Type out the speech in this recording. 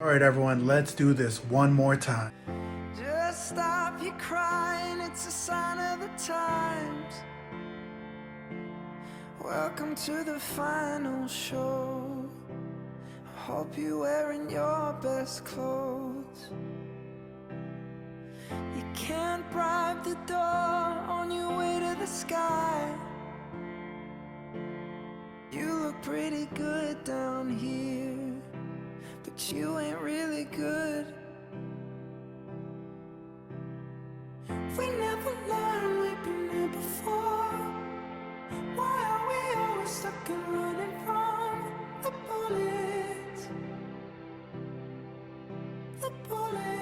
All right, everyone, let's do this one more time. Just stop your crying, it's a sign of the times. Welcome to the final show. I hope you're wearing your best clothes. You can't bribe the door on your way to the sky. You look pretty good down here, but you ain't really good. We never learned, we've been here before. Why are we always stuck and running from the bullets? The bullets.